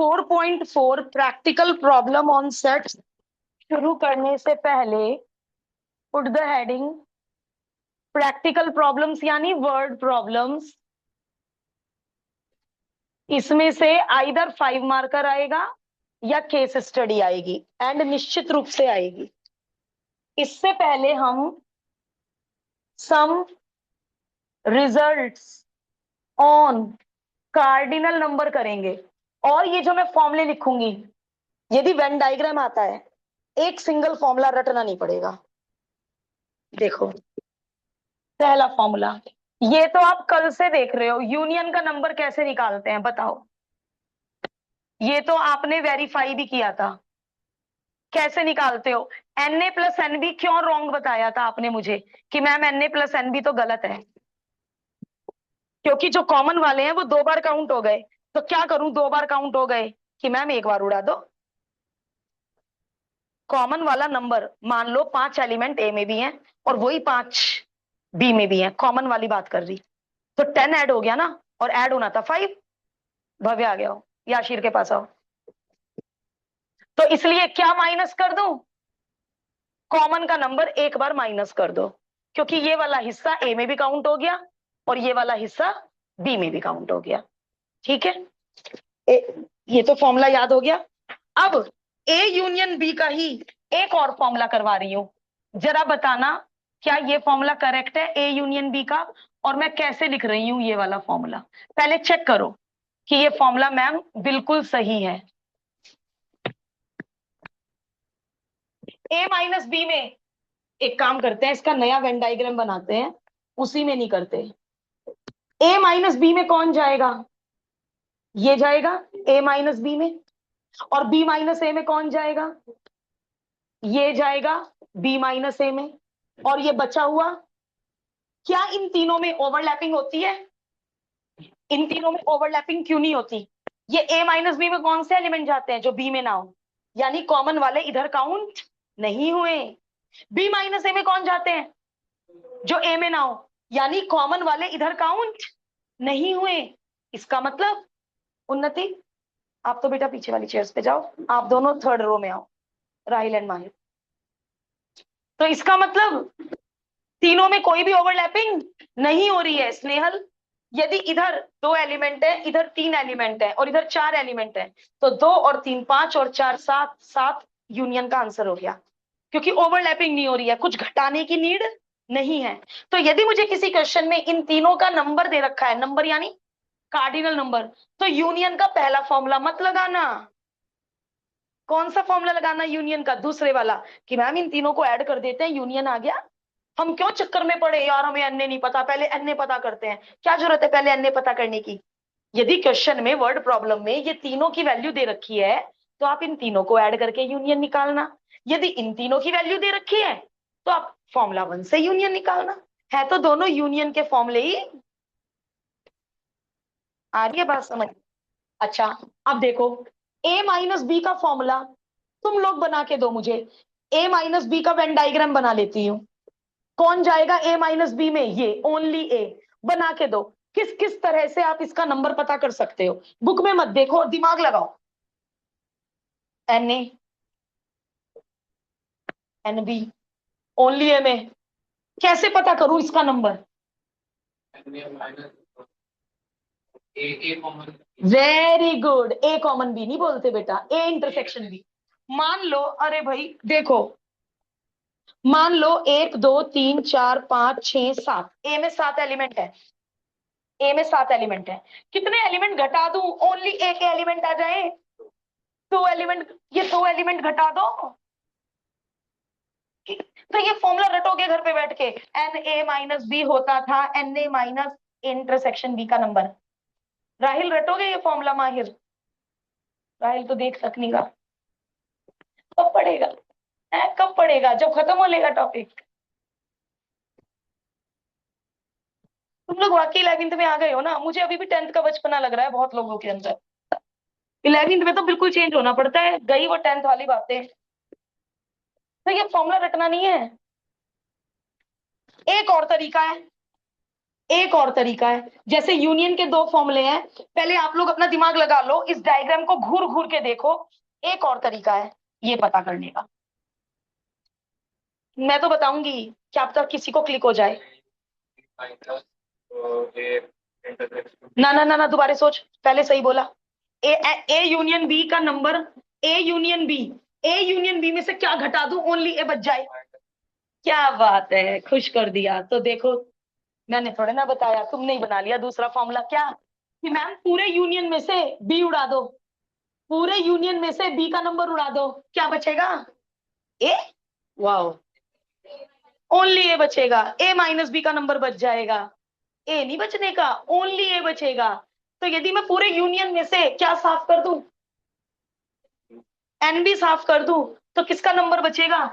4.4 practical problem on set शुरू करने से पहले put the heading practical problems यानी वर्ड प्रॉब्लम्स। इसमें से आइदर 5 मार्कर आएगा या केस स्टडी आएगी एंड निश्चित रूप से आएगी। इससे पहले हम सम रिजल्ट्स ऑन कार्डिनल नंबर करेंगे। और ये जो मैं फॉर्मूले लिखूंगी, यदि वेन डायग्राम आता है, एक सिंगल फॉर्मूला रटना नहीं पड़ेगा। देखो, पहला फॉर्मूला, ये तो आप कल से देख रहे हो, यूनियन का नंबर कैसे निकालते हैं बताओ। ये तो आपने वेरीफाई भी किया था। कैसे निकालते हो? N A plus n B क्यों रॉन्ग बताया था आपने मुझे कि ma'am n A plus n B तो गलत है? क्योंकि जो कॉमन वाले हैं वो 2 बार काउंट हो गए। तो क्या करूं, 2 बार काउंट हो गए कि मैम 1 बार उड़ा दो। कॉमन वाला नंबर मान लो 5 एलिमेंट ए में भी हैं और वही 5 बी में भी हैं, कॉमन वाली बात कर रही। तो 10 ऐड हो गया ना, और ऐड होना था 5। भव्य आ गया हो, याशीर के पास आओ। तो इसलिए क्या माइनस कर दूं? कॉमन का नंबर 1 बार माइनस कर दो, क्योंकि ये वाला हिस्सा ए में भी काउंट हो गया और ये वाला हिस्सा बी में भी काउंट हो गया। ठीक है, ये तो फॉर्मूला याद हो गया। अब ए यूनियन बी का ही एक और फॉर्मूला करवा रही हूं। जरा बताना क्या ये फॉर्मूला करेक्ट है ए यूनियन बी का, और मैं कैसे लिख रही हूं ये वाला फॉर्मूला। पहले चेक करो कि ये फॉर्मूला मैम बिल्कुल सही है। ए माइनस बी में एक काम करते हैं, इसका नया वेन डायग्राम बनाते हैं, उसी में नहीं करते। ए माइनस बी में कौन जाएगा? ये जाएगा ए माइनस बी में। और बी माइनस ए में कौन जाएगा? ये जाएगा बी माइनस ए में। और ये बचा हुआ, क्या इन तीनों में ओवरलैपिंग होती है? इन तीनों में ओवरलैपिंग क्यों नहीं होती? ये ए माइनस बी में कौन से एलिमेंट जाते हैं जो बी में ना हो? यानी कॉमन वाले इधर काउंट नहीं हुए। बी माइनस ए में कौन जाते हैं जो ए में ना हो? यानी कॉमन वाले इधर काउंट नहीं हुए। इसका मतलब उन्नति, आप तो बेटा पीछे वाली चेयर्स पे जाओ, आप दोनों थर्ड रो में आओ, राहिल एंड माहिर। तो इसका मतलब तीनों में कोई भी ओवरलैपिंग नहीं हो रही है। स्नेहल, यदि इधर 2 एलिमेंट है, इधर 3 एलिमेंट है और इधर 4 एलिमेंट है, तो 2 और 3 5 और 4 7, 7 यूनियन का आंसर हो गया, क्योंकि ओवरलैपिंग नहीं हो रही है, कुछ घटाने की नीड नहीं है। तो यदि मुझे किसी क्वेश्चन में इन तीनों का नंबर दे रखा है, नंबर यानी कार्डिनल नंबर, तो यूनियन का पहला फॉर्मूला मत लगाना। कौन सा फॉर्मूला लगाना यूनियन का? दूसरे वाला, कि मैम इन तीनों को ऐड कर देते हैं, यूनियन आ गया। हम क्यों चक्कर में पड़े यार, हमें अन्य नहीं पता, पहले अन्य पता करते हैं। क्या जरूरत है पहले अन्य पता करने की? यदि क्वेश्चन में वर्ड प्रॉब्लम में ये तीनों की वैल्यू दे रखी है, तो आप इन तीनों को ऐड करके यूनियन निकालना। यदि इन तीनों की वैल्यू दे रखी है, तो आप फॉर्मूला 1 से यूनियन निकालना। है तो दोनों यूनियन के फॉर्मूले ही। आ रही है बात समझ? अच्छा, अब देखो, ए माइनस बी का फॉर्मूला तुम लोग बना के दो मुझे। ए माइनस बी का वेन डायग्राम बना लेती हूँ। कौन जाएगा ए माइनस बी में? ये ओनली ए। बना के दो। किस किस तरह से आप इसका नंबर पता कर सकते हो? बुक में मत देखो, दिमाग लगाओ। N A, n B, only A में कैसे पता करूं इसका नंबर? Very good, A common B नहीं बोलते बेटा, ए इंटरसेक्शन बी। मान लो, अरे भाई देखो, मान लो 1 2 3 4 5 6 7, ए में 7 एलिमेंट है। ए में 7 एलिमेंट है। कितने एलिमेंट घटा दूं ओनली ए के एलिमेंट आ जाए? 2 एलिमेंट, ये 2 एलिमेंट घटा दो। तो ये फॉर्मूला रटोगे घर पे बैठ के, एन ए माइनस बी होता था n A minus intersection B का नंबर। राहिल रटोगे ये फॉर्मूला? माहिर राहिल तो देख सक नहीं रहा। कब पढ़ेगा? कब पढ़ेगा? जब खत्म हो लेगा टॉपिक। तुम लोग वाकई 11th में आ गए हो ना। मुझे अभी भी 10th का बचपना लग रहा है बहुत लोगों के अंदर। 11th में तो बिल्कुल चेंज होना पड़ता है, गई वो 10th वाली बातें। तो ये फॉर्मूला रटना नहीं है। एक और तरीका है, एक और तरीका है, जैसे यूनियन के दो फॉर्मूले हैं, पहले आप लोग अपना दिमाग लगा लो, इस डायग्राम को घूर घूर के देखो। एक और तरीका है ये पता करने का, मैं तो बताऊंगी, क्या पता किसी को क्लिक हो जाए। ना ना ना ना, दोबारा सोच, पहले सही बोला। ए ए यूनियन बी का number, A union B, A union B में से क्या घटा दूं, ओनली ए बच जाए। क्या बात है, खुश कर दिया। तो देखो, मैंने थोड़े ना बताया, तुमने ही बना लिया दूसरा फॉर्मूला, क्या कि मैम पूरे यूनियन में से बी उड़ा दो, पूरे यूनियन में से बी का नंबर उड़ा दो, क्या बचेगा, ए। वाओ, ओनली ए बचेगा, ए माइनस बी का नंबर बच जाएगा, ए नहीं बचने का, ओनली ए बचेगा। तो यदि मैं पूरे यूनियन में से क्या साफ कर दूं, एन भी साफ कर दूं, तो किसका नंबर बचेगा।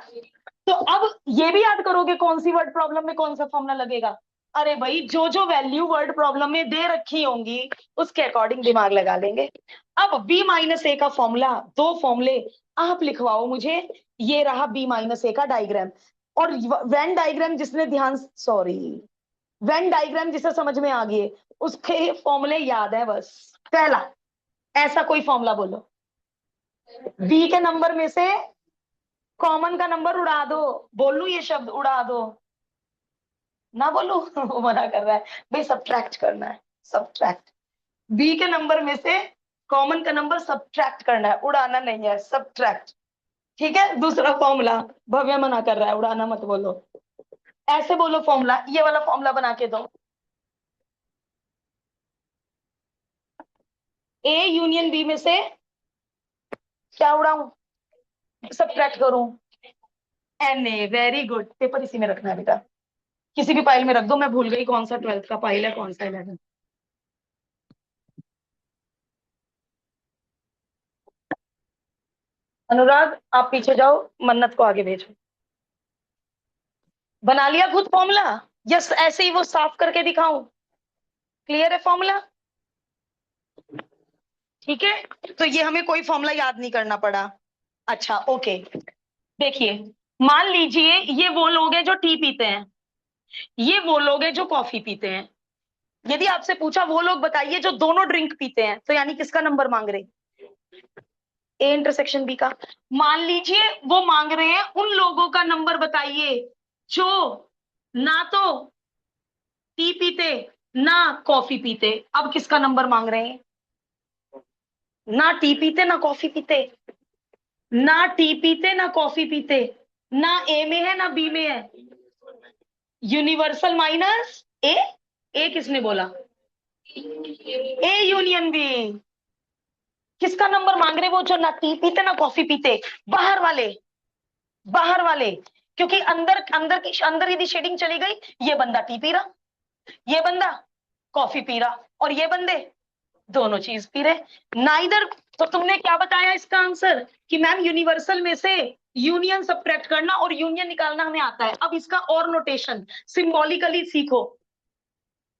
तो अब ये भी याद करोगे कौन सी वर्ड प्रॉब्लम में कौन सा फॉर्मूला लगेगा। अरे भाई, जो जो वैल्यू वर्ड प्रॉब्लम में दे रखी होंगी उसके अकॉर्डिंग दिमाग लगा लेंगे। अब बी माइनस ए का फॉर्मूला, दो फॉर्मूले आप लिखवाओ मुझे। ये रहा बी माइनस ए का डायग्राम, और वेन डायग्राम जिसने ध्यान, सॉरी, वेन डायग्राम जिसे समझ में आ गई उसके फॉर्मूले याद है बस। पहला, ऐसा कोई फॉर्मूला बोलो, बी के नंबर में से कॉमन का नंबर उड़ा दो, बोलू ये शब्द उड़ा दो, ना बोलू वो मना कर रहा है, भाई सब्ट्रैक्ट करना है, सब्ट्रैक्ट, बी के नंबर में से कॉमन का नंबर सब्ट्रैक्ट करना है, उड़ाना नहीं है, सब्ट्रैक्ट। ठीक है, दूसरा फॉर्मूला, भव्य मना कर रहा है, उड़ाना मत बोलो, ऐसे बोलो फॉर्मूला, ये वाला फॉर्मूला बना के दो, ए यूनियन बी में से क्या उड़ाऊं, सब्ट्रैक्ट करूं, n A, very good, paper इसी में रखना है बेटा, किसी भी फाइल में रख दो, मैं भूल गई कौन सा 12th का फाइल है, कौन सा 11। अनुराग आप पीछे जाओ, मन्नत को आगे भेजो। बना लिया खुद फॉर्मूला, यस ऐसे ही वो साफ करके दिखाऊं, क्लियर है फॉर्मूला। ठीक है, तो ये हमें कोई फॉर्मूला याद नहीं करना पड़ा। अच्छा ओके, देखिए, मान लीजिए ये वो लोग हैं जो टी पीते हैं, ये वो लोग हैं जो कॉफी पीते हैं। यदि आपसे पूछा वो लोग बताइए जो दोनों ड्रिंक पीते हैं, तो यानी किसका नंबर मांग रहे, ए इंटरसेक्शन बी का। मान लीजिए वो मांग रहे हैं उन लोगों का नंबर बताइए जो ना तो टी पीते ना कॉफी पीते, अब किसका नंबर मांग रहे हैं, ना टी पीते ना कॉफी पीते, ना टी पीते ना कॉफी पीते, ना ए में है ना बी में है, यूनिवर्सल माइनस ए, ए किसने बोला, ए यूनियन बी। किसका नंबर मांग रहे वो जो ना टी पीते ना कॉफी पीते, बाहर वाले, बाहर वाले, क्योंकि अंदर अंदर की अंदर यदि शेडिंग चली गई, ये बंदा टी पी रहा, ये बंदा कॉफी पी रहा, और ये बंदे दोनों चीज पी रहे, नाइदर। तो तुमने क्या बताया इसका आंसर कि मैम यूनिवर्सल में से यूनियन सबट्रैक्ट करना और यूनियन निकालना हमें आता है। अब इसका और नोटेशन सिंबॉलिकली सीखो,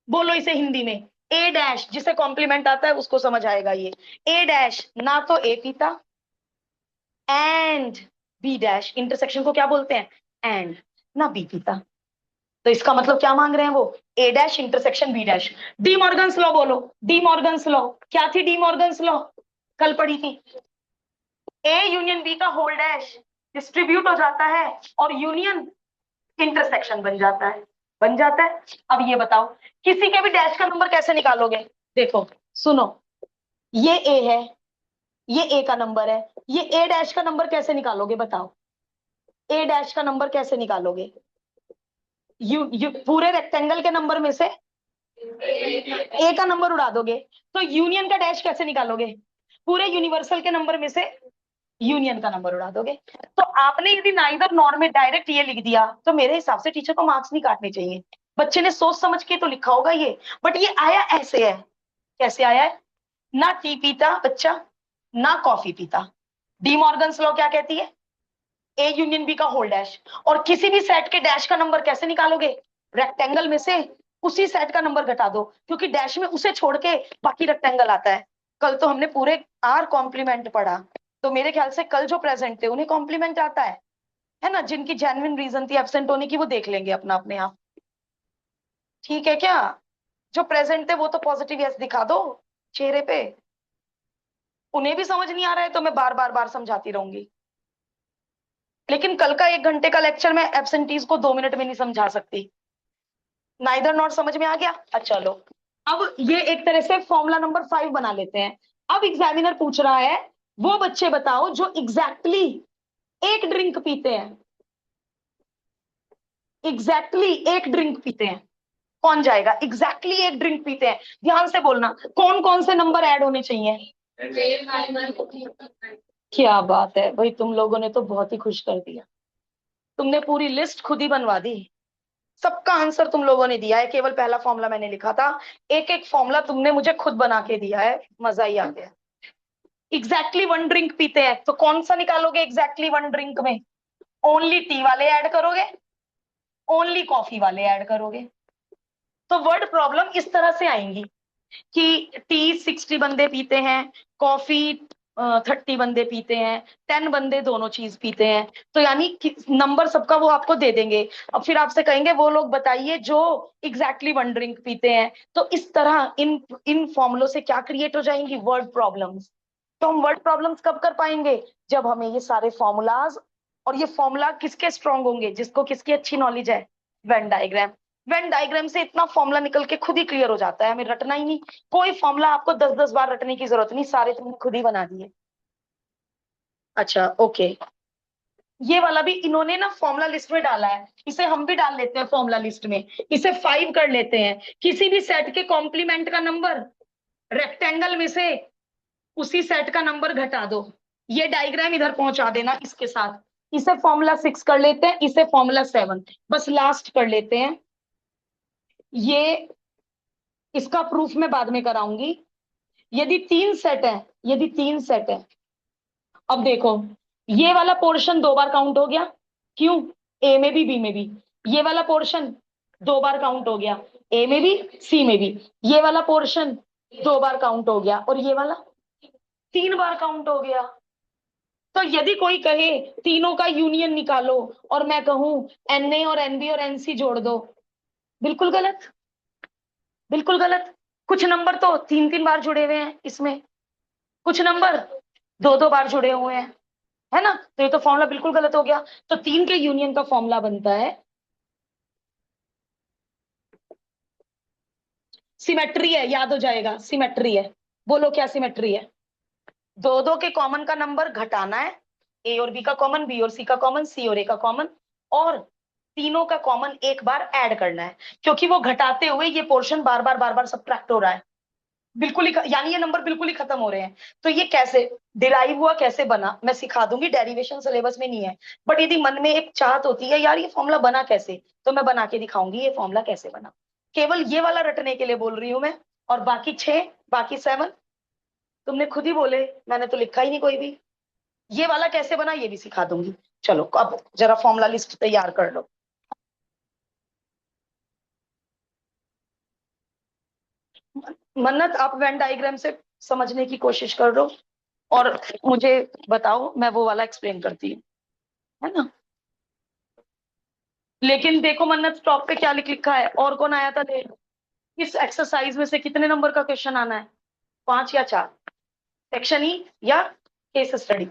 बोलो इसे हिंदी में, ए डैश जिसे कॉम्प्लीमेंट आता है उसको समझ आएगा ये, ए डैश ना तो ए पीता एंड बी डैश, इंटरसेक्शन को क्या बोलते हैं, एंड, ना बी पीता। तो इसका मतलब क्या मांग रहे हैं वो, A dash intersection B dash. De Morgan's law बोलो, डी मॉर्गन्स लॉ, क्या थी डी मॉर्गन्स लॉ, कल पढ़ी थी, ए यूनियन बी का होल डैश डिस्ट्रीब्यूट हो जाता है और यूनियन इंटरसेक्शन बन जाता है, बन जाता है। अब ये बताओ किसी के भी डैश का नंबर कैसे निकालोगे, देखो सुनो, ये ए है, ये ए का नंबर है, ये ए डैश का नंबर कैसे निकालोगे बताओ, ए डैश का नंबर कैसे निकालोगे, यू पूरे रेक्टेंगल के नंबर में से ए का नंबर उड़ा दोगे, तो यूनियन का डैश कैसे निकालोगे, पूरे यूनिवर्सल के नंबर में से यूनियन का नंबर उड़ा दोगे। तो आपने यदि नाइदर नॉर में डायरेक्ट ये लिख दिया, तो मेरे हिसाब से टीचर को मार्क्स नहीं काटने चाहिए, बच्चे ने सोच समझ के तो लिखा होगा ये, बट ये आया ऐसे है, कैसे आया है, ना टी पीता बच्चा ना कॉफी पीता, डी मॉर्गन्स लॉ क्या कहती है, ए यूनियन बी का होल डैश, और किसी भी सेट के डैश का नंबर कैसे निकालोगे, रेक्टेंगल में से उसी सेट का नंबर घटा दो, क्योंकि डैश में उसे छोड़ के बाकी रेक्टेंगल आता है। कल तो हमने पूरे आर कॉम्प्लीमेंट पढ़ा, तो मेरे ख्याल से कल जो प्रेजेंट थे उन्हें कॉम्प्लीमेंट आता है ना, जिनकी जेन्युइन रीजन थी एब्सेंट होने की वो देख लेंगे अपना अपने आप, ठीक है क्या। जो प्रेजेंट थे वो तो पॉजिटिव यस दिखा दो चेहरे पे। उन्हें भी समझ नहीं आ रहा है तो मैं बार बार बार समझाती रहूंगी। लेकिन कल का 1 घंटे का लेक्चर मैं एब्सेंटीज को 2 मिनट में नहीं समझा सकती। नाइदर नॉट समझ में आ गया? अच्छा चलो। अब ये एक तरह से फॉर्मूला नंबर 5 बना लेते हैं। अब एग्जामिनर पूछ रहा है, वो बच्चे बताओ जो एग्जैक्टली एक ड्रिंक पीते हैं, एग्जैक्टली एक ड्रिंक पीते हैं। कौन जाएगा? एग्जैक्टली एक ड्रिंक पीते हैं, ध्यान से बोलना। कौन कौन से नंबर ऐड होने चाहिए? क्या बात है भाई, तुम लोगों ने तो बहुत ही खुश कर दिया। तुमने पूरी लिस्ट खुद ही बनवा दी। सबका आंसर तुम लोगों ने दिया है, केवल पहला फॉर्मूला मैंने लिखा था। एक एक फॉर्मूला तुमने मुझे खुद बना के दिया है, मजा ही आ गया। एग्जैक्टली वन ड्रिंक पीते हैं तो कौन सा निकालोगे एग्जैक्टली वन ड्रिंक में? ओनली टी वाले ऐड करोगे, ओनली कॉफी वाले ऐड करोगे। तो वर्ड प्रॉब्लम इस तरह से आएंगी कि टी 60 बंदे पीते हैं, कॉफी 30 बंदे पीते हैं, 10 बंदे दोनों चीज पीते हैं। तो यानी कि नंबर सबका वो आपको दे देंगे। अब फिर आपसे कहेंगे वो लोग बताइए जो एग्जैक्टली वन ड्रिंक पीते हैं। तो इस तरह इन इन फॉर्मुलों से क्या क्रिएट हो जाएंगी? Word problems. तो हम वर्ड प्रॉब्लम्स कब कर पाएंगे? जब हमें ये सारे फॉर्मूलाज, और ये फॉर्मूला किसके स्ट्रांग होंगे? जिसको किसकी अच्छी नॉलेज है? Venn diagram. वेन डायग्राम से इतना फॉर्मूला निकल के खुद ही क्लियर हो जाता है, हमें रटना ही नहीं। कोई फॉर्मूला आपको 10-10 बार रटने की जरूरत नहीं, सारे तुमने खुद ही बना दिए। अच्छा ओके। ये वाला भी इन्होंने ना फॉर्मूला लिस्ट में डाला है, इसे हम भी डाल लेते हैं फॉर्मूला लिस्ट में। इसे 5 कर लेते हैं। किसी भी सेट के कॉम्प्लीमेंट का नंबर रेक्टेंगल में से उसी सेट का नंबर घटा दो। ये डायग्राम इधर पहुंचा देना इसके साथ। इसे फॉर्मूला 6 कर लेते हैं, इसे फॉर्मूला 7। बस लास्ट कर लेते हैं ये। इसका प्रूफ मैं बाद में कराऊंगी। यदि 3 सेट है, यदि 3 सेट है, अब देखो, ये वाला पोर्शन 2 बार काउंट हो गया। क्यों? ए में भी बी में भी। ये वाला पोर्शन 2 बार काउंट हो गया, ए में भी सी में भी। ये वाला पोर्शन 2 बार काउंट हो गया, और ये वाला 3 बार काउंट हो गया। तो यदि कोई कहे तीनों का यूनियन निकालो, और मैं कहूं एन ए और एनबी और एनसी जोड़ दो, बिल्कुल गलत, बिल्कुल गलत। कुछ नंबर तो 3-3 बार जुड़े हुए हैं इसमें, कुछ नंबर 2-2 बार जुड़े हुए हैं, है ना? तो ये तो फॉर्मूला बिल्कुल गलत हो गया। तो 3 के यूनियन का फॉर्मूला बनता है, सिमेट्री है, याद हो जाएगा, सिमेट्री है। बोलो क्या सिमेट्री है? 2-2 के कॉमन का नंबर घटाना है, ए और बी का कॉमन, बी और सी का कॉमन, सी और ए का कॉमन, और तीनों का कॉमन एक बार ऐड करना है। क्योंकि वो घटाते हुए ये पोर्शन बार बार बार बार सब्ट्रैक्ट हो रहा है, बिल्कुल ही यानी ये नंबर बिल्कुल ही खत्म हो रहे हैं। तो ये कैसे डिराइव हुआ, कैसे बना, मैं सिखा दूंगी, डेरिवेशन सिलेबस में नहीं है। बट यदि मन में एक चाहत होती है यार ये फॉर्मूला बना कैसे, तो मैं बना के दिखाऊंगी ये फॉर्मूला कैसे बना। केवल ये वाला रटने के लिए बोल रही हूं मैं। और बाकी 6, बाकी 7 तुमने खुद ही बोले, मैंने तो लिखा ही नहीं कोई भी। ये वाला कैसे बना ये भी सिखा दूंगी। चलो अब जरा फॉर्मूला लिस्ट तैयार कर लो। मन्नत, आप वेन डायग्राम से समझने की कोशिश कर लो, और मुझे बताओ, मैं वो वाला एक्सप्लेन करती हूँ, है ना? लेकिन देखो मन्नत, टॉप पे क्या लिखा है, और कौन आया था देख। इस एक्सरसाइज में से कितने नंबर का क्वेश्चन आना है? 5 या 4? सेक्शन ई या केस स्टडी?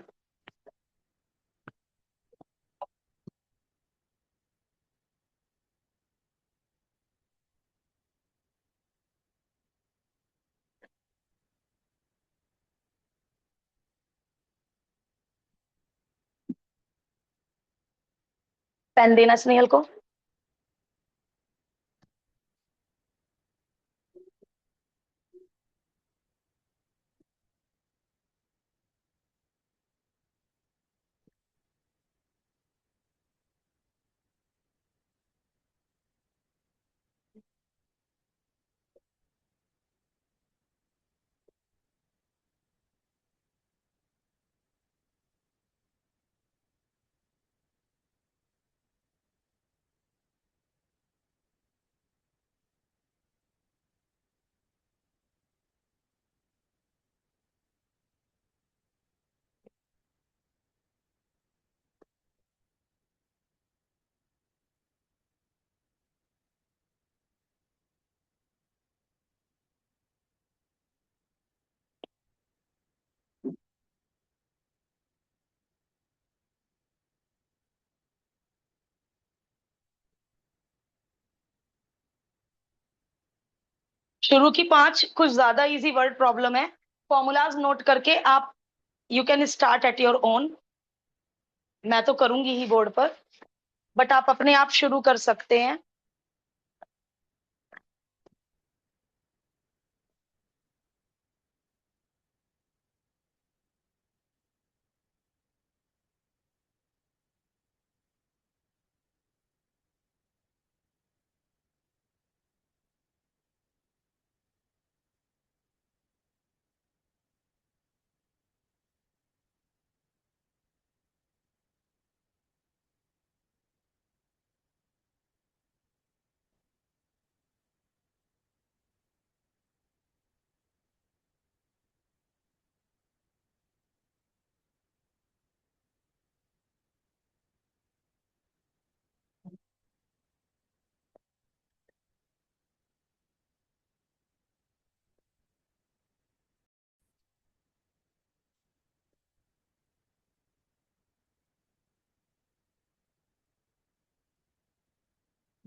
पेन देना स्नेहल को। शुरू की 5 कुछ ज्यादा इजी वर्ड प्रॉब्लम है, फॉर्मूलाज नोट करके आप you can start at your own. मैं तो करूंगी ही बोर्ड पर, बट आप अपने आप शुरू कर सकते हैं।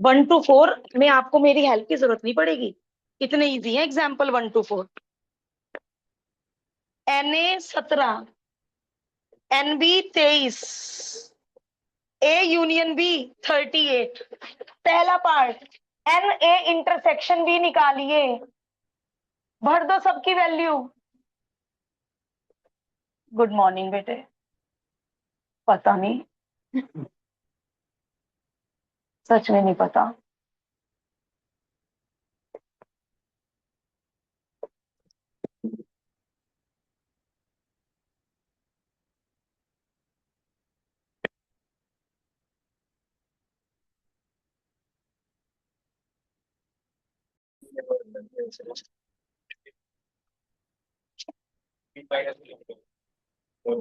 वन टू फोर में आपको मेरी हेल्प की जरूरत नहीं पड़ेगी, इतने इजी है example 1 to 4। Na 17, NB 23, A union B 38। पहला पार्ट, Na इंटरसेक्शन भी निकालिए, भर दो सबकी वैल्यू। गुड मॉर्निंग बेटे। पता नहीं, सच में नहीं पता।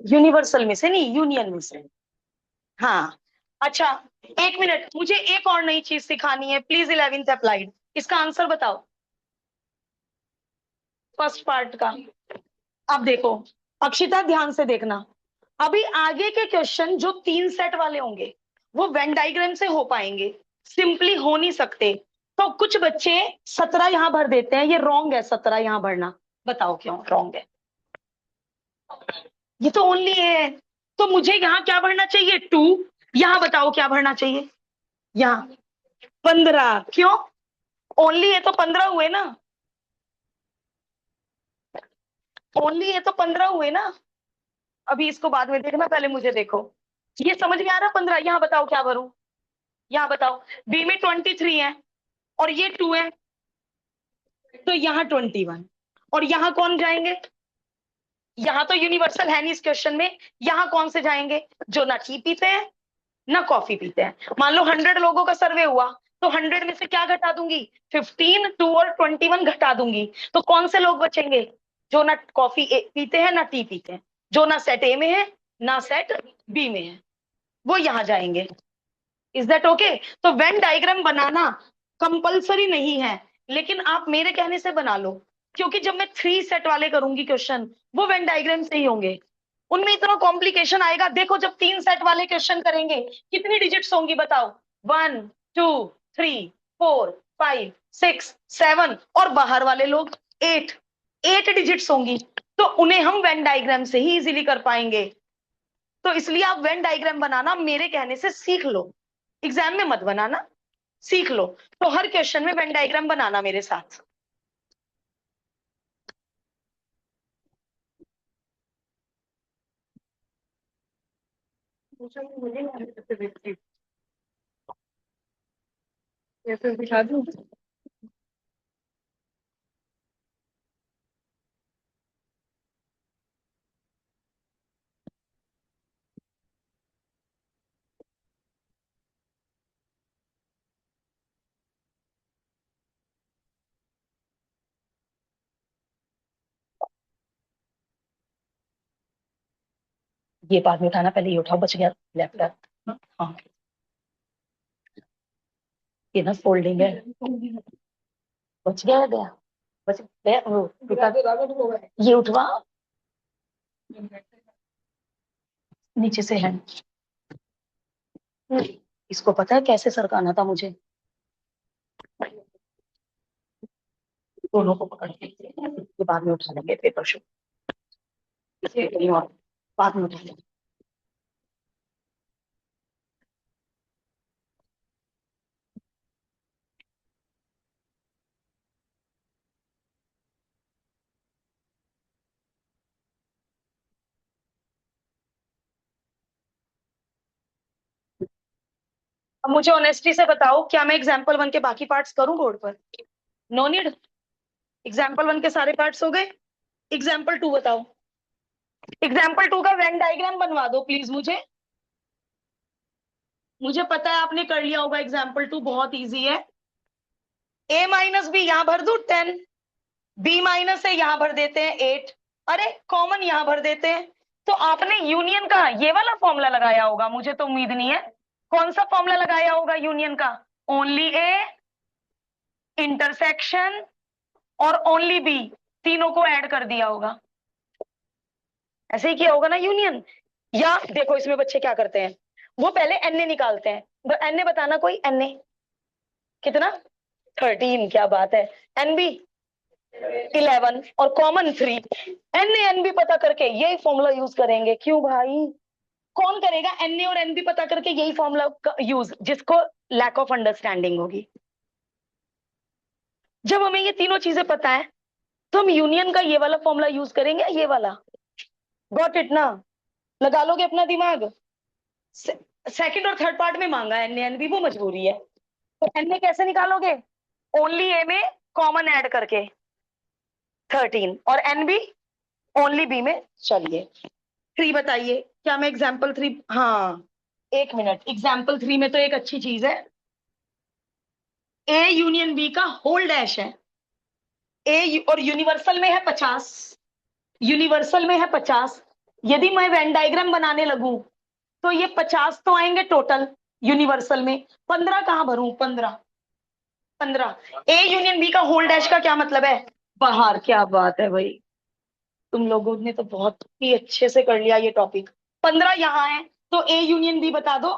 यूनिवर्सल में से नहीं, यूनियन में से। हाँ। अच्छा, 1 मिनट, मुझे एक और नई चीज सिखानी है प्लीज। 11th अप्लाइड, इसका आंसर बताओ फर्स्ट पार्ट का। अब देखो अक्षिता, ध्यान से देखना। अभी आगे के क्वेश्चन जो 3 सेट वाले होंगे वो वेन डायग्राम से हो पाएंगे, सिंपली हो नहीं सकते। तो कुछ बच्चे 17 यहां भर देते हैं, ये रॉन्ग है 17 यहां भरना। बताओ क्यों रॉन्ग है? ये तो ओनली है, तो मुझे यहाँ क्या भरना चाहिए? 2। यहाँ बताओ क्या भरना चाहिए? यहाँ 15। क्यों? ओनली है तो 15 हुए ना, ओनली है तो 15 हुए ना। अभी इसको बाद में देखना, पहले मुझे देखो। ये समझ में आ रहा? 15 यहाँ बताओ क्या भरूं? यहाँ बताओ, बी में 23 है और ये 2 है, तो यहाँ 21। और यहाँ कौन जाएंगे? यहाँ तो यूनिवर्सल है नहीं इस क्वेश्चन में। यहाँ कौन से जाएंगे? जो ना टी पीते हैं ना कॉफी पीते हैं। मान लो 100 लोगों का सर्वे हुआ, तो 100 में से क्या घटा दूंगी? 15, 2 और 21 घटा दूंगी। तो कौन से लोग बचेंगे? जो ना कॉफी पीते हैं ना टी पीते हैं, जो ना सेट ए में है ना सेट बी में है, वो यहां जाएंगे। Is that okay? तो वेन डायग्राम बनाना कंपलसरी नहीं है, लेकिन आप मेरे कहने से बना लो, क्योंकि जब मैं 3 सेट वाले करूंगी क्वेश्चन, वो वेन डायग्राम से ही होंगे। उनमें इतना कॉम्प्लिकेशन आएगा। देखो जब 3 सेट वाले क्वेश्चन करेंगे, कितनी डिजिट्स होंगी बताओ? 1, 2, 3, 4, 5, 6, 7, और बाहर वाले लोग 8। 8 डिजिट्स होंगी, तो उन्हें हम वेन डायग्राम से ही इजीली कर पाएंगे। तो इसलिए आप वेन डायग्राम बनाना मेरे कहने से सीख लो, एग्जाम में मत बनाना, सीख लो। तो हर क्वेश्चन में वेन डायग्राम बनाना मेरे साथ। दिखा दूं? ये बाद में उठाना, पहले ये उठाओ, बच गया लैपटॉप। हाँ, ये ना फोल्डिंग है, बच गया गया, बच गया वो ये उठवा नीचे से है। इसको पता है कैसे सरकाना था मुझे? दोनों को पकड़ के ये बाद में उठा लेंगे पेपर शो, इसे कहीं और बाद में उठा लेंगे। अब मुझे ऑनेस्टी से बताओ, क्या मैं एग्जाम्पल वन के बाकी पार्ट्स करूं बोर्ड पर? No need. एग्जाम्पल वन के सारे पार्ट्स हो गए। एग्जाम्पल टू बताओ। एग्जाम्पल टू का वेन डायग्राम बनवा दो प्लीज मुझे। मुझे पता है आपने कर लिया होगा एग्जाम्पल टू, बहुत इजी है। a माइनस बी यहां भर दू 10, b माइनस ए यहां भर देते हैं 8, अरे कॉमन यहां भर देते हैं। तो आपने यूनियन का ये वाला फॉर्मूला लगाया होगा, मुझे तो उम्मीद नहीं है। कौन सा फॉर्मूला लगाया होगा यूनियन का? ओनली ए, इंटरसेक्शन और ओनली बी, तीनों को ऐड कर दिया होगा। ऐसे ही किया होगा ना यूनियन। या देखो इसमें बच्चे क्या करते हैं, वो पहले एन ए निकालते हैं। एन ए बताना कोई, एन ए कितना? 13, क्या बात है। एन बी 11 और common 3। N A n B पता करके यही फॉर्मूला यूज करेंगे। क्यों भाई? कौन करेगा एन ए और एन बी पता करके यही फॉर्मूला यूज, जिसको लैक ऑफ अंडरस्टैंडिंग होगी। जब हमें ये तीनों चीजें पता है तो हम यूनियन का ये वाला फॉर्मूला यूज करेंगे, ये वाला। गॉट इट ना? लगा लोगे अपना दिमाग। सेकंड और थर्ड पार्ट में मांगा एन ए एन बी, वो मजबूरी है। तो एन ए कैसे निकालोगे? ओनली ए में कॉमन ऐड करके 13 और एन बी ओनली बी में। चलिए थ्री बताइए, क्या मैं एग्जाम्पल थ्री, हाँ एक मिनट, एग्जाम्पल थ्री में तो एक अच्छी चीज है, ए यूनियन बी का होल डैश है। ए और यूनिवर्सल में है 50, यूनिवर्सल में है 50। यदि मैं वेन डायग्राम बनाने लगूं तो ये 50 तो आएंगे टोटल यूनिवर्सल में, 15 कहां भरूं? 15, 15। ए यूनियन बी का होल डैश का क्या मतलब है? बाहर। क्या बात है भाई, तुम लोगों ने तो बहुत ही अच्छे से कर लिया ये टॉपिक। 15 यहाँ है तो ए यूनियन बी बता दो।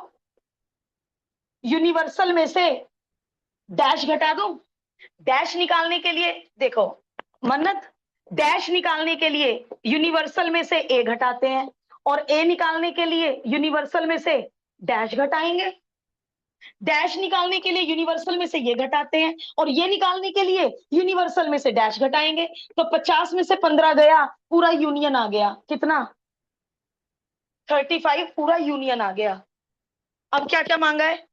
यूनिवर्सल में से डैश घटा दो। डैश निकालने के लिए देखो मन्नत, डैश निकालने के लिए यूनिवर्सल में से ए घटाते हैं, और ए निकालने के लिए यूनिवर्सल में से डैश घटाएंगे। डैश निकालने के लिए यूनिवर्सल में से ये घटाते हैं, और ये निकालने के लिए यूनिवर्सल में से डैश घटाएंगे। तो 50 में से 15 गया, पूरा यूनियन आ गया। कितना? 35, पूरा यूनियन आ गया। अब क्या क्या मांगा है?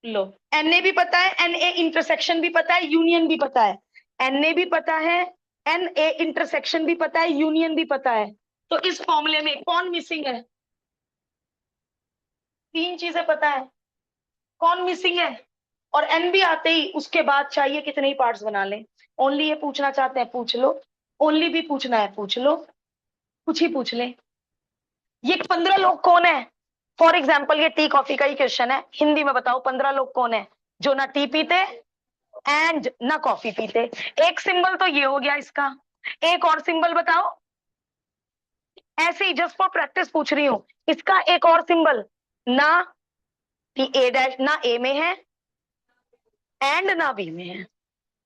लो, एन ए भी पता है, एन ए इंटरसेक्शन भी पता है, यूनियन भी पता है। एन ए भी पता है, एन ए इंटरसेक्शन भी पता है, यूनियन भी पता है। तो इस फॉर्मूले में कौन मिसिंग है? तीन चीजें पता है, कौन मिसिंग है? और एन बी आते ही उसके बाद चाहिए कितने ही पार्ट्स बना लें। ओनली ये पूछना चाहते हैं पूछ लो, ओनली भी पूछना है पूछ लो, कुछ ही पूछ ले। ये 15 लोग कौन है? फॉर एग्जाम्पल ये टी कॉफी का ही क्वेश्चन है, हिंदी में बताओ 15 लोग कौन है जो ना टी पीते एंड ना कॉफी पीते? एक सिंबल तो ये हो गया इसका, एक और सिंबल बताओ। ऐसे ही जस्ट फॉर प्रैक्टिस पूछ रही हूं, इसका एक और सिंबल। ना ए डैश, ना ए में है एंड ना बी में है,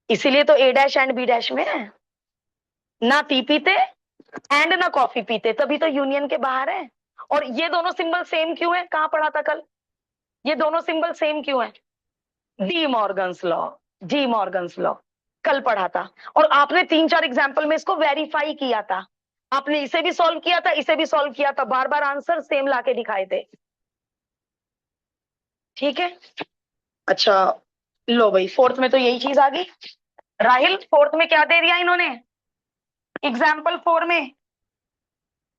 इसीलिए तो ए डैश एंड बी डैश में है। ना टी पीते एंड ना कॉफी पीते, तभी तो यूनियन के बाहर है। और ये दोनों सिंबल सेम क्यों है? कहां पढ़ा था कल? ये दोनों सिंबल सेम क्यों है? D Morgan's law, D Morgan's law कल पढ़ा था। और आपने 3-4 एग्जाम्पल में इसको वेरीफाई किया था। आपने इसे भी सॉल्व किया था, इसे भी सॉल्व किया था, बार बार आंसर सेम लाके दिखाए थे। ठीक है, अच्छा लो भाई, फोर्थ में तो यही चीज आ गई। राहिल फोर्थ में क्या दे दिया इन्होंने? एग्जाम्पल 4 में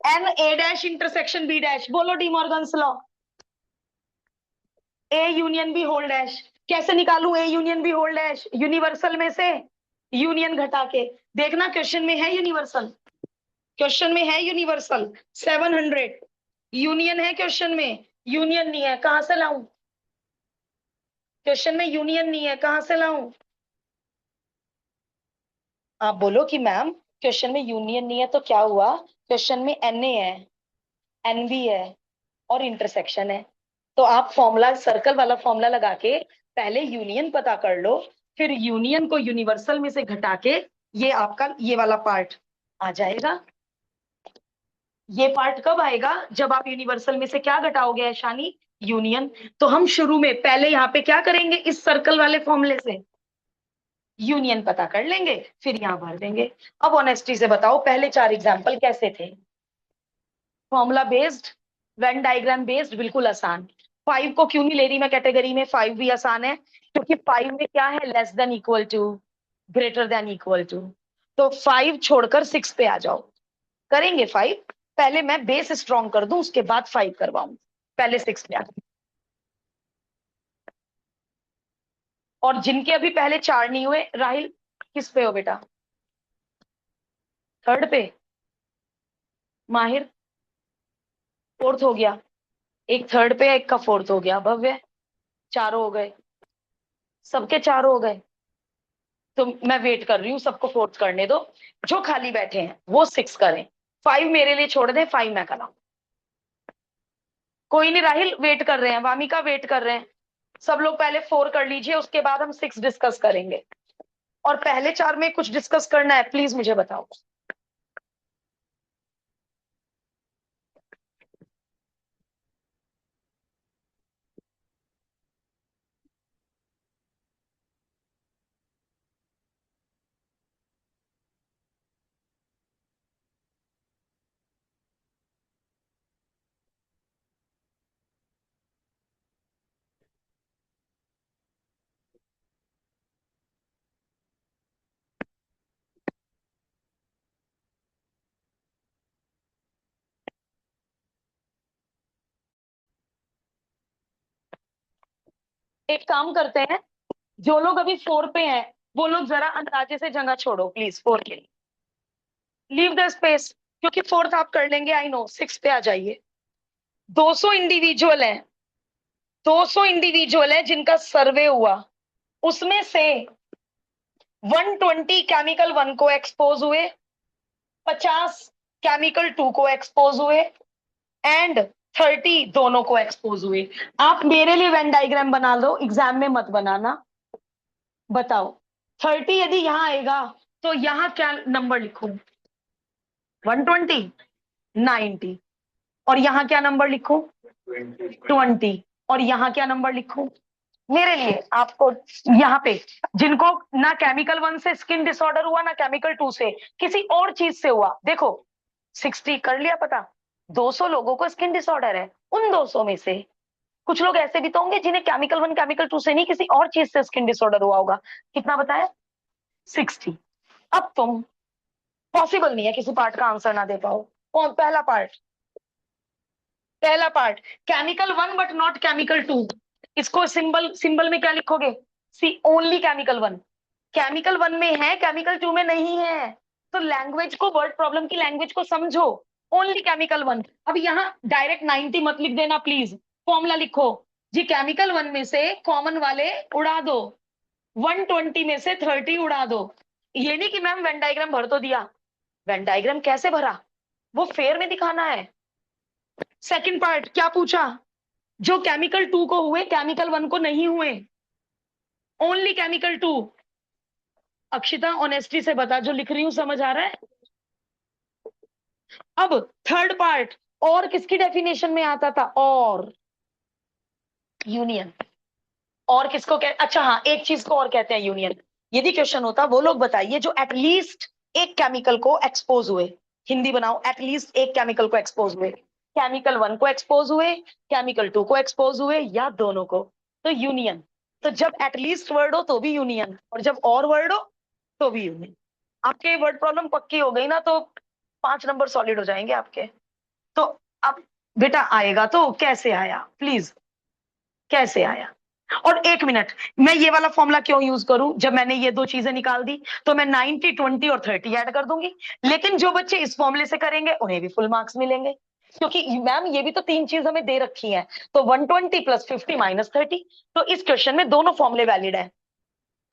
n A dash intersection B dash, बोलो De Morgan's law. A union B whole dash, कैसे निकालू A union B whole dash? Universal में से यूनियन घटा के। देखना क्वेश्चन में है यूनिवर्सल, क्वेश्चन में है यूनिवर्सल 700, यूनियन है क्वेश्चन में, यूनियन नहीं है, कहां से लाऊं? क्वेश्चन में यूनियन नहीं है, कहां से लाऊं? आप बोलो कि मैम क्वेश्चन में यूनियन नहीं है तो क्या हुआ? क्वेश्चन में एन ए है, एन बी है और इंटरसेक्शन है। तो आप फॉर्मूला, सर्कल वाला फॉर्मूला लगा के पहले यूनियन पता कर लो, फिर यूनियन को यूनिवर्सल में से घटा के ये आपका ये वाला पार्ट आ जाएगा। ये पार्ट कब आएगा? जब आप यूनिवर्सल में से क्या घटाओगे ऐशानी? यूनियन। तो हम शुरू में पहले यहाँ पे क्या करेंगे, इस सर्कल वाले फॉर्मूले से यूनियन पता कर लेंगे, फिर यहां भर देंगे। अब ऑनेस्टी से बताओ पहले 4 एग्जाम्पल कैसे थे? Formula based, Venn diagram based, बिल्कुल आसान। 5 को क्यों नहीं ले रही मैं कैटेगरी में? 5 भी आसान है, क्योंकि 5 में क्या है? Less than equal to, greater than equal to. तो 5 छोड़कर 6 पे आ जाओ। करेंगे 5, पहले मैं बेस स्ट्रॉन्ग कर दूं, उसके बाद 5 करवाऊं, पहले 6 पे आ। और जिनके अभी पहले 4 नहीं हुए, राहिल किस पे हो बेटा? थर्ड पे? माहिर फोर्थ हो गया? एक थर्ड पे, एक का फोर्थ हो गया। भव्य चारों हो गए, सबके चारों हो गए। तो मैं वेट कर रही हूँ, सबको फोर्थ करने दो। जो खाली बैठे हैं वो 6 करें, 5 मेरे लिए छोड़ दें, 5 मैं कराऊं। कोई नहीं, राहिल वेट कर रहे हैं, वामिका वेट कर रहे हैं। सब लोग पहले 4 कर लीजिए, उसके बाद हम 6 डिस्कस करेंगे। और पहले 4 में कुछ डिस्कस करना है, प्लीज मुझे बताओ। एक काम करते हैं, जो लोग अभी 4 पे हैं वो लोग जरा अंदाजे से जगह छोड़ो प्लीज, 4 के लिए लीव द स्पेस, क्योंकि फोर्थ आप कर लेंगे, आई नो। 6 पे आ जाइए। 200 इंडिविजुअल हैं, 200 इंडिविजुअल है जिनका सर्वे हुआ, उसमें से 120 केमिकल 1 को एक्सपोज हुए, 50 केमिकल 2 को एक्सपोज हुए, एंड 30 दोनों को एक्सपोज हुए। आप मेरे लिए वेन डायग्राम बना लो, एग्जाम में मत बनाना। बताओ, 30 यदि यहां आएगा तो यहां क्या नंबर लिखूं? 120, 90। और यहां क्या नंबर लिखूं? 20। और यहां क्या नंबर लिखूं? मेरे लिए आपको यहाँ पे, जिनको ना केमिकल 1 से स्किन डिसऑर्डर हुआ, ना केमिकल 2 से, किसी और चीज से हुआ, देखो 60 कर लिया पता। 200 लोगों को स्किन डिसऑर्डर है, उन 200 में से कुछ लोग ऐसे भी तो होंगे जिन्हें केमिकल 1 केमिकल 2 से नहीं, किसी और चीज से स्किन डिसऑर्डर हुआ होगा। कितना बताया? 60। अब तुम, पॉसिबल नहीं है किसी पार्ट का आंसर ना दे पाओ। कौन? पहला पार्ट, पहला part chemical 1 but not chemical 2। इसको सिंबल, सिंबल में क्या लिखोगे? सी ओनली केमिकल 1। केमिकल 1 में है, केमिकल 2 में नहीं है। तो लैंग्वेज को, वर्ड प्रॉब्लम की लैंग्वेज को समझो। Only chemical 1। अब यहाँ डायरेक्ट 90 मत लिख देना प्लीज, फॉर्मूला लिखो जी। केमिकल 1 में से कॉमन वाले उड़ा दो, 120 में से 30 उड़ा दो। ये नहीं कि मैम वेन डायग्राम भर तो दिया। वेन डायग्राम कैसे भरा वो फेयर में दिखाना है। सेकंड पार्ट क्या पूछा? जो केमिकल 2 को हुए, केमिकल 1 को नहीं हुए, ओनली केमिकल 2। अक्षिता ऑनेस्टी से बता, जो लिख रही हूं समझ आ रहा है? अब थर्ड पार्ट, और किसकी डेफिनेशन में आता था? और यूनियन। और किसको अच्छा हाँ, एक चीज को और कहते हैं यूनियन। यदि क्वेश्चन होता, वो लोग बताइए जो एटलीस्ट एक केमिकल को एक्सपोज हुए। हिंदी बनाओ, एटलीस्ट एक केमिकल को एक्सपोज हुए। केमिकल 1 को एक्सपोज हुए, केमिकल 2 को एक्सपोज हुए, या दोनों को, तो यूनियन। तो जब एटलीस्ट वर्ड हो तो भी यूनियन, और जब और वर्ड हो तो भी यूनियन। आपके वर्ड प्रॉब्लम पक्की हो गई ना, तो 5 नंबर सॉलिड हो जाएंगे आपके। तो अब बेटा आएगा तो कैसे आया प्लीज, कैसे आया? और एक मिनट, मैं ये वाला फॉर्मूला क्यों यूज करूं? जब मैंने ये दो चीजें निकाल दी तो मैं 90, 20 और 30 ऐड कर दूंगी। लेकिन जो बच्चे इस फॉर्मूले से करेंगे उन्हें भी फुल मार्क्स मिलेंगे, क्योंकि मैम ये भी तो 3 चीज हमें दे रखी है। तो 120 प्लस 50 माइनस 30। तो इस क्वेश्चन में दोनों फॉर्मूले वैलिड है।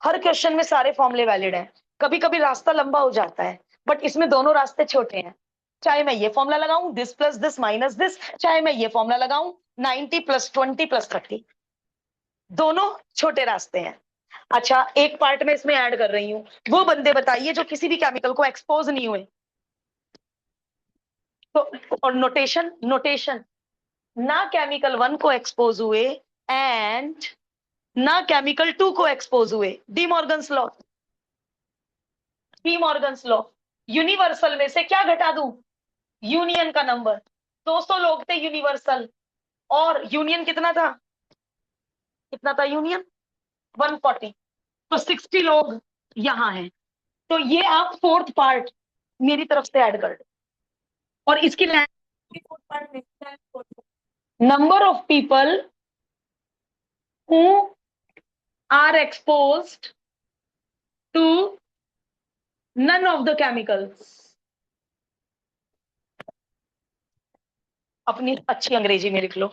हर क्वेश्चन में सारे फॉर्मूले वैलिड है। कभी कभी रास्ता लंबा हो जाता है, बट इसमें दोनों रास्ते छोटे हैं। चाहे मैं ये फॉर्मूला लगाऊं, this plus this minus this, चाहे मैं ये फॉर्मूला लगाऊं 90 प्लस 20 प्लस 30, दोनों छोटे रास्ते हैं। अच्छा, एक पार्ट में इसमें ऐड कर रही हूँ। वो बंदे बताइए जो किसी भी केमिकल को एक्सपोज नहीं हुए। तो और नोटेशन, नोटेशन, ना केमिकल 1 को एक्सपोज हुए एंड ना केमिकल 2 को एक्सपोज हुए। D Morgan's law, D Morgan's law. Universal में से क्या घटा दूं? यूनियन का नंबर। 200 लोग थे यूनिवर्सल, और यूनियन कितना था? कितना था यूनियन? 140। तो 60 लोग यहाँ हैं। तो ये आप फोर्थ पार्ट मेरी तरफ से ऐड कर दो। और इसकी fourth part, number of people who are exposed to none of the chemicals. अपनी अच्छी अंग्रेजी में लिख लो,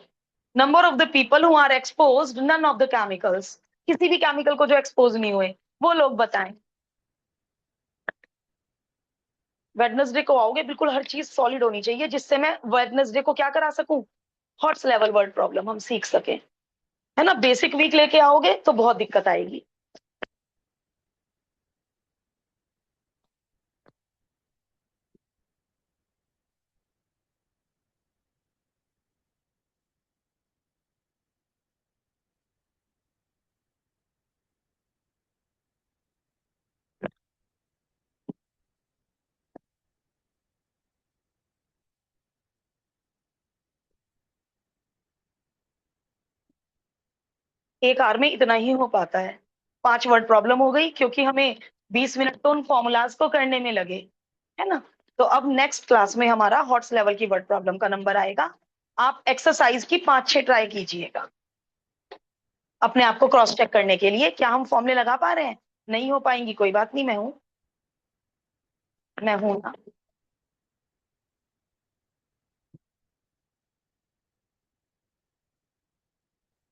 number of the people who are exposed none of the chemicals. किसी भी केमिकल को जो एक्सपोज नहीं हुए वो लोग बताएं। वेडनेसडे को आओगे, बिल्कुल हर चीज सॉलिड होनी चाहिए जिससे मैं वेडनेसडे को क्या करा सकूं, हॉट्स लेवल वर्ड प्रॉब्लम हम सीख सके, है ना। बेसिक वीक लेके आओगे तो बहुत दिक्कत आएगी। एक आर में इतना ही हो पाता है। 5 वर्ड प्रॉब्लम हो गई क्योंकि हमें 20 मिनट तो उन फॉर्मूलाज को करने में लगे, है ना। तो अब नेक्स्ट क्लास में हमारा हॉट्स लेवल की वर्ड प्रॉब्लम का नंबर आएगा। आप एक्सरसाइज की 5-6 ट्राई कीजिएगा अपने आप को क्रॉस चेक करने के लिए, क्या हम फॉर्मूले लगा पा रहे हैं। नहीं हो पाएंगी कोई बात नहीं, मैं हूं ना।